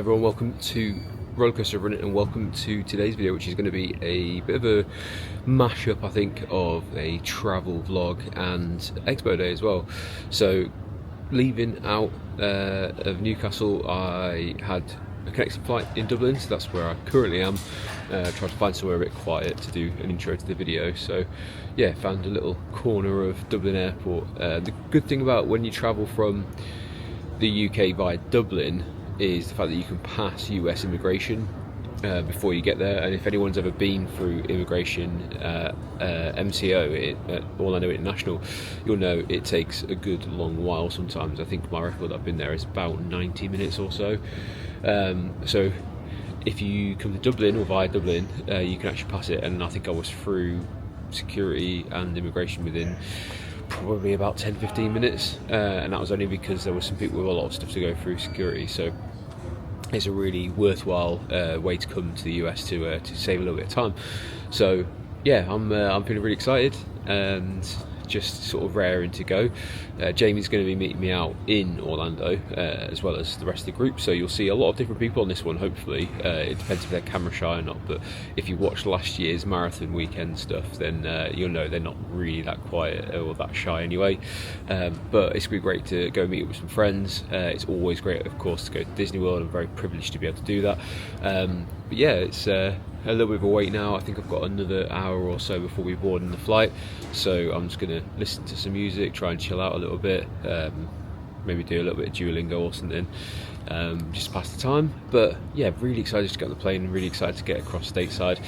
everyone, welcome to Rollercoaster Running and welcome to today's video, which is going to be a bit of a mashup, I think, of a travel vlog and Expo Day as well. So leaving out of Newcastle, I had a connecting flight in Dublin, so that's where I currently am. Trying to find somewhere a bit quiet to do an intro to the video. So yeah, found a little corner of Dublin Airport. The good thing about when you travel from the UK via Dublin is the fact that you can pass US immigration before you get there. And if anyone's ever been through immigration MCO at Orlando International, you'll know it takes a good long while sometimes. I think my record I've been there is about 90 minutes or so. So if you come to Dublin or via Dublin, you can actually pass it, and I think I was through security and immigration within probably about 10-15 minutes, and that was only because there were some people with a lot of stuff to go through security. So it's a really worthwhile way to come to the US to save a little bit of time. So yeah, I'm feeling really excited and just sort of raring to go. Jamie's going to be meeting me out in Orlando as well as the rest of the group, so you'll see a lot of different people on this one, hopefully. It depends if they're camera shy or not, but if you watched last year's marathon weekend stuff, then you'll know they're not really that quiet or that shy anyway. But it's going to be great to go meet up with some friends. It's always great, of course, to go to Disney World. I'm very privileged to be able to do that. But yeah, it's a little bit of a wait now. I think I've got another hour or so before we board in the flight, so I'm just going to listen to some music, try and chill out a little bit, maybe do a little bit of Duolingo or something, just pass the time. But yeah, really excited to get on the plane and really excited to get across stateside.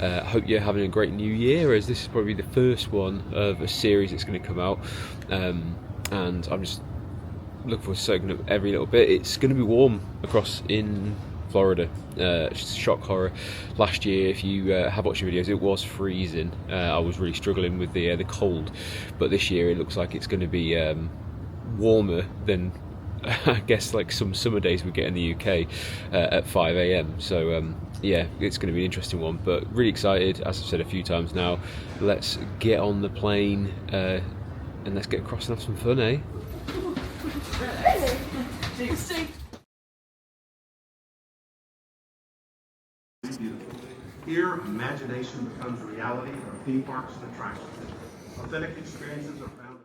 I hope you're having a great new year, as this is probably the first one of a series that's going to come out, and I'm just looking forward to soaking up every little bit. It's going to be warm across in Florida. Shock horror. Last year, if you have watched the videos, it was freezing. I was really struggling with the cold, but this year it looks like it's going to be warmer than I guess like some summer days we get in the UK at 5 a.m. So yeah, it's going to be an interesting one, but really excited. As I've said a few times now, let's get on the plane and let's get across and have some fun, eh? Here, imagination becomes reality from theme parks and attractions. Authentic experiences are found.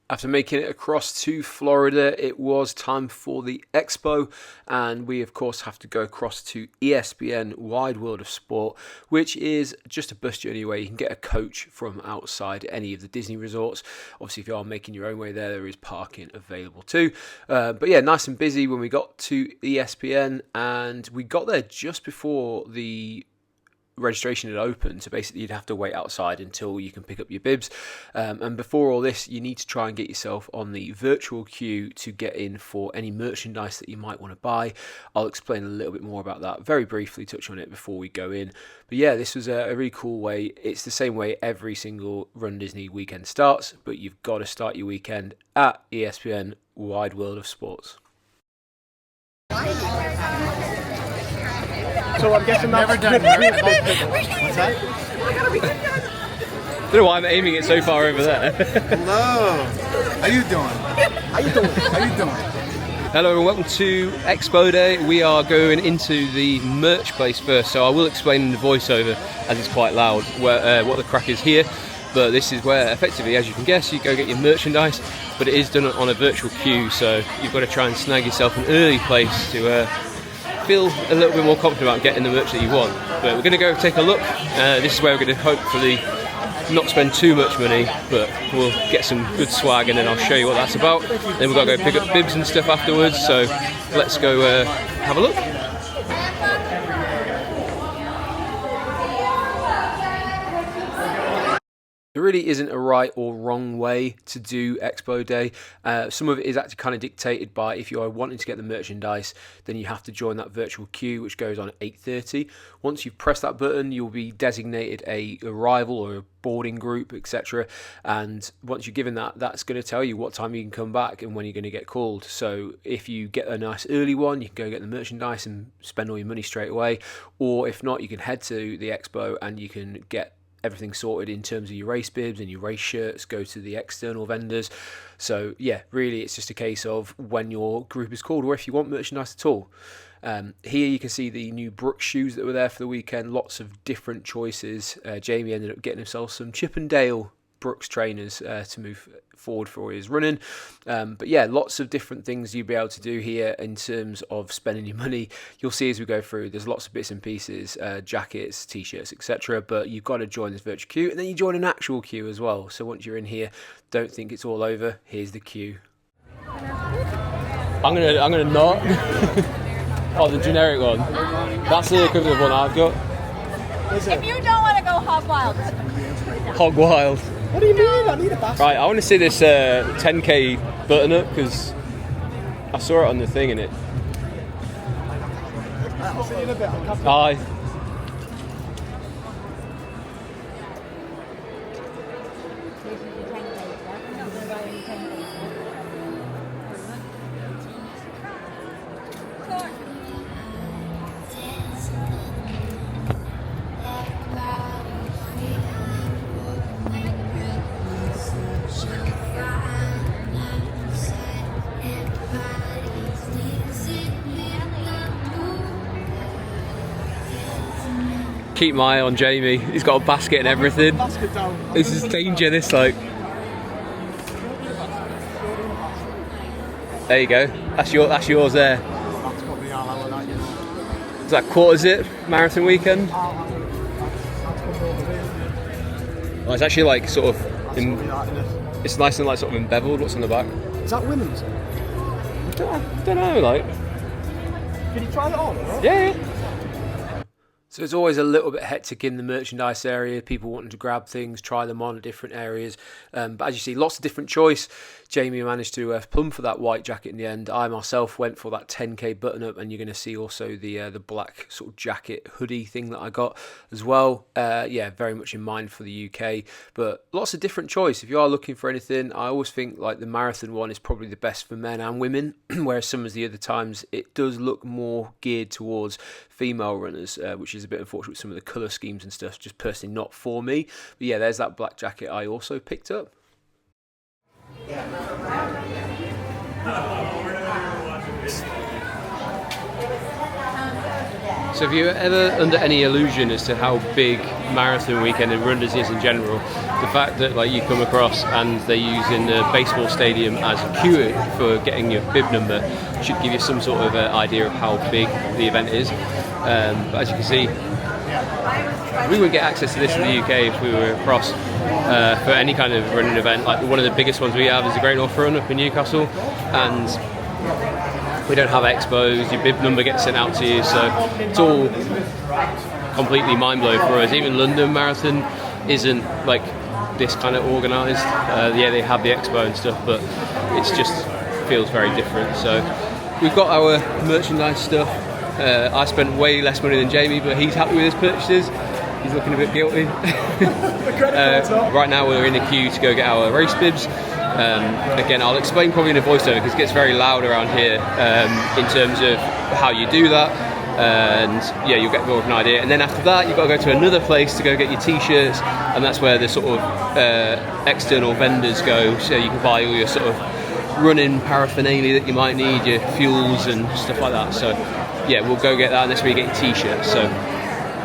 After making it across to Florida, it was time for the Expo, and we of course have to go across to ESPN Wide World of Sport, which is just a bus journey where you can get a coach from outside any of the Disney resorts. Obviously, if you are making your own way there is parking available too. But yeah, nice and busy when we got to ESPN, and we got there just before the registration had opened, so basically you'd have to wait outside until you can pick up your bibs, and before all this you need to try and get yourself on the virtual queue to get in for any merchandise that you might want to buy. I'll explain a little bit more about that very briefly, touch on it before we go in. But yeah, this was a really cool way. It's the same way every single Run Disney weekend starts, but you've got to start your weekend at ESPN Wide World of Sports. So I'm guessing that's never done. What's that? I don't know why I'm aiming it so far over there. Hello. How you doing? How you doing? How you doing? Hello and welcome to Expo Day. We are going into the merch place first, so I will explain in the voiceover, as it's quite loud, what the crack is here. But this is where, effectively, as you can guess, you go get your merchandise, but it is done on a virtual queue, so you've got to try and snag yourself an early place to feel a little bit more confident about getting the merch that you want. But we're going to go take a look. This is where we're going to hopefully not spend too much money, but we'll get some good swag, and then I'll show you what that's about. Then we've got to go pick up bibs and stuff afterwards, so let's go have a look. There really isn't a right or wrong way to do Expo Day. Some of it is actually kind of dictated by, if you are wanting to get the merchandise, then you have to join that virtual queue, which goes on at 8:30. Once you've pressed that button, you'll be designated a arrival or a boarding group, etc. And once you're given that, that's going to tell you what time you can come back and when you're going to get called. So if you get a nice early one, you can go get the merchandise and spend all your money straight away. Or if not, you can head to the Expo and you can get everything sorted in terms of your race bibs and your race shirts, go to the external vendors. So yeah, really it's just a case of when your group is called, or if you want merchandise at all. Here you can see the new Brooks shoes that were there for the weekend. Lots of different choices. Jamie ended up getting himself some Chippendale Brooks trainers to move forward for his running. But yeah, lots of different things you'll be able to do here in terms of spending your money. You'll see as we go through, there's lots of bits and pieces, jackets, t-shirts, etc. But you've got to join this virtual queue, and then you join an actual queue as well. So once you're in here, don't think it's all over. Here's the queue. I'm gonna not. Oh, the generic one. That's the equivalent of one I've got. If you don't want to go hog wild. Hog wild. What do you mean? I need a basket. Right, I want to see this 10k button up because I saw it on the thing in it. I'll see you in a bit. Hi. Keep my eye on Jamie. He's got a basket and everything. Basket down. This is danger. This like. There you go. That's yours there. That's probably all I like, you know. Is that quarter zip marathon weekend? Oh, it's actually like sort of. It's nice and like sort of embeveled. What's on the back? Is that women's? I don't know. Like. Can you try it on? Or? Yeah. So it's always a little bit hectic in the merchandise area, people wanting to grab things, try them on at different areas. But as you see, lots of different choice. Jamie managed to plumb for that white jacket in the end. I myself went for that 10k button-up, and you're going to see also the black sort of jacket hoodie thing that I got as well. Yeah, very much in mind for the UK. But lots of different choice. If you are looking for anything, I always think like the marathon one is probably the best for men and women, whereas some of the other times it does look more geared towards female runners, which is a bit unfortunate with some of the colour schemes and stuff, just personally not for me. But yeah, there's that black jacket I also picked up. So if you're ever under any illusion as to how big marathon weekend and runners is in general, the fact that like you come across and they're using the baseball stadium as a queue for getting your bib number should give you some sort of idea of how big the event is. But as you can see, we wouldn't get access to this in the UK if we were across for any kind of running event. Like one of the biggest ones we have is the Great North Run up in Newcastle, and we don't have expos. Your bib number gets sent out to you, so it's all completely mind blowing for us. Even London Marathon isn't like this kind of organised. Yeah, they have the expo and stuff, but it's just feels very different. So we've got our merchandise stuff. I spent way less money than Jamie, but he's happy with his purchases. He's looking a bit guilty. Right now we're in the queue to go get our race bibs. Again, I'll explain probably in a voiceover because it gets very loud around here in terms of how you do that. And yeah, you'll get more of an idea. And then after that, you've got to go to another place to go get your t-shirts, and that's where the sort of external vendors go, so you can buy all your sort of running paraphernalia that you might need, your fuels and stuff like that. So yeah, we'll go get that, and that's where you get your t-shirts. So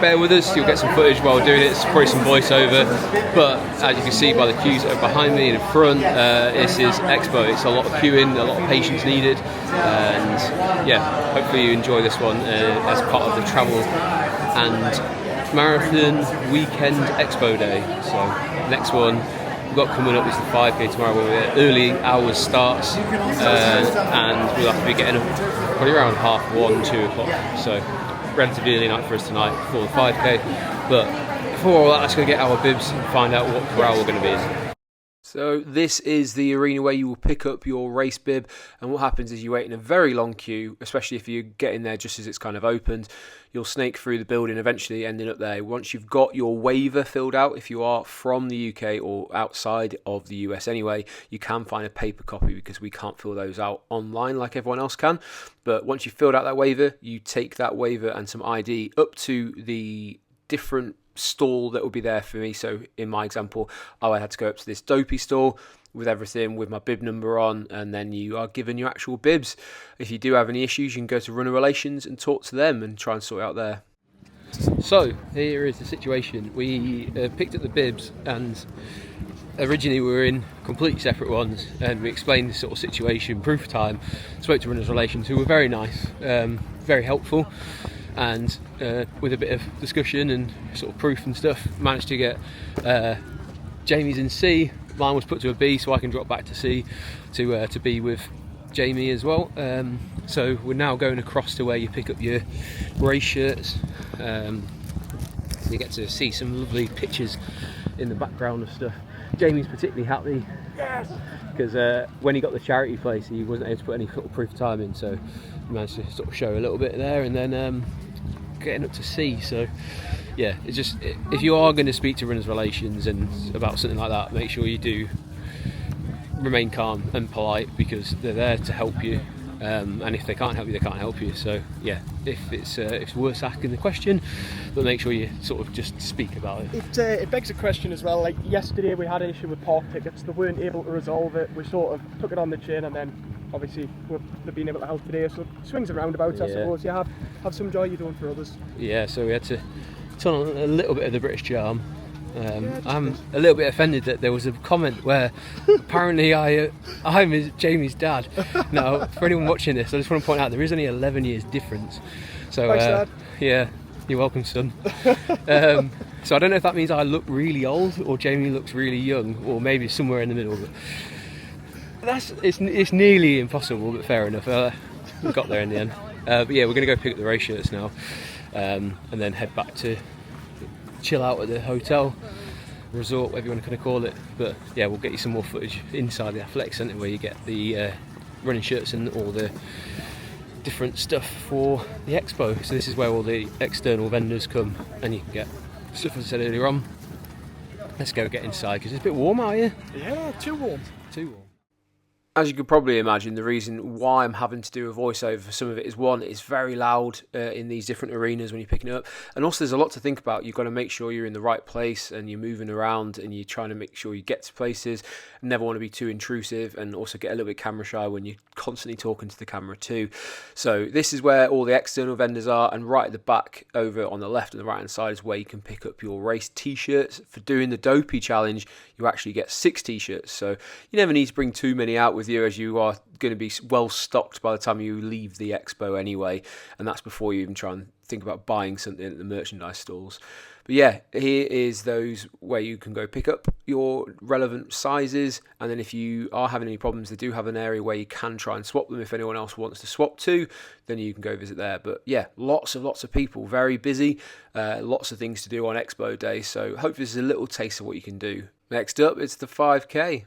bear with us, you'll get some footage while doing it. It's probably some voiceover, but as you can see by the queues that are behind me and in front, this is Expo. It's a lot of queuing, a lot of patience needed, and yeah, hopefully you enjoy this one as part of the travel and marathon weekend Expo day. So next one we've got coming up is the 5k tomorrow, where early hours starts, and we'll have to be getting up probably around 1:30, 2 o'clock. So relatively early night for us tonight for the 5k, but before all that, let's go get our bibs and find out what corral we're going to be in. So this is the arena where you will pick up your race bib, and what happens is you wait in a very long queue, especially if you get in there just as it's kind of opened. You'll snake through the building, eventually ending up there. Once you've got your waiver filled out, if you are from the UK or outside of the US anyway, you can find a paper copy because we can't fill those out online like everyone else can. But once you've filled out that waiver, you take that waiver and some ID up to the different stall that will be there for me. So in my example, I had to go up to this Dopey stall, with everything, with my bib number on, and then you are given your actual bibs. If you do have any issues, you can go to runner relations and talk to them and try and sort it out there. So here is the situation. We picked up the bibs, and originally we were in completely separate ones, and we explained this sort of situation, proof time, spoke to runners relations who were very nice, very helpful, and with a bit of discussion and sort of proof and stuff, managed to get Jamie's in C. Mine was put to a B, so I can drop back to C to be with Jamie as well. So we're now going across to where you pick up your race shirts. You get to see some lovely pictures in the background of stuff. Jamie's particularly happy because when he got the charity place, he wasn't able to put any sort of proof time in, so he managed to sort of show a little bit there, and then getting up to C. So yeah, it's just, if you are going to speak to runners relations and about something like that, make sure you do remain calm and polite, because they're there to help you, and if they can't help you, they can't help you. So yeah, if it's worth asking the question, but make sure you sort of just speak about it. It begs a question as well. Like yesterday, we had an issue with park tickets. They weren't able to resolve it. We sort of took it on the chin, and then obviously they've been able to help today. So it swings and roundabouts, I suppose. You have some joy you're doing for others. Yeah. So we had to turn on a little bit of the British charm. I'm a little bit offended that there was a comment where apparently I'm Jamie's dad. Now, for anyone watching this, I just want to point out there is only 11 years difference. So thanks, Dad. Yeah, you're welcome, son. So I don't know if that means I look really old or Jamie looks really young, or maybe somewhere in the middle. But it's nearly impossible, but fair enough. We got there in the end. But yeah, we're going to go pick up the race shirts now, and then head back to chill out at the hotel, resort, whatever you want to kind of call it. But yeah, we'll get you some more footage inside the athletic centre where you get the running shirts and all the different stuff for the expo. So this is where all the external vendors come, and you can get stuff, as I said earlier on. Let's go get inside because it's a bit warm out here. Yeah, too warm. Too warm. As you could probably imagine, the reason why I'm having to do a voiceover for some of it is, one, it's very loud in these different arenas when you're picking it up, and also there's a lot to think about. You've got to make sure you're in the right place and you're moving around and you're trying to make sure you get to places. Never want to be too intrusive, and also get a little bit camera shy when you're constantly talking to the camera too. So this is where all the external vendors are, and right at the back over on the left and the right hand side is where you can pick up your race t-shirts. For doing the Dopey challenge, you actually get 6 t-shirts, so you never need to bring too many out with you, as you are going to be well stocked by the time you leave the expo anyway, and that's before you even try and think about buying something at the merchandise stalls. But yeah, here is those where you can go pick up your relevant sizes, and then if you are having any problems, they do have an area where you can try and swap them. If anyone else wants to swap to, then you can go visit there. But yeah, lots of people, very busy, lots of things to do on Expo Day, so hopefully this is a little taste of what you can do. Next up, it's the 5K.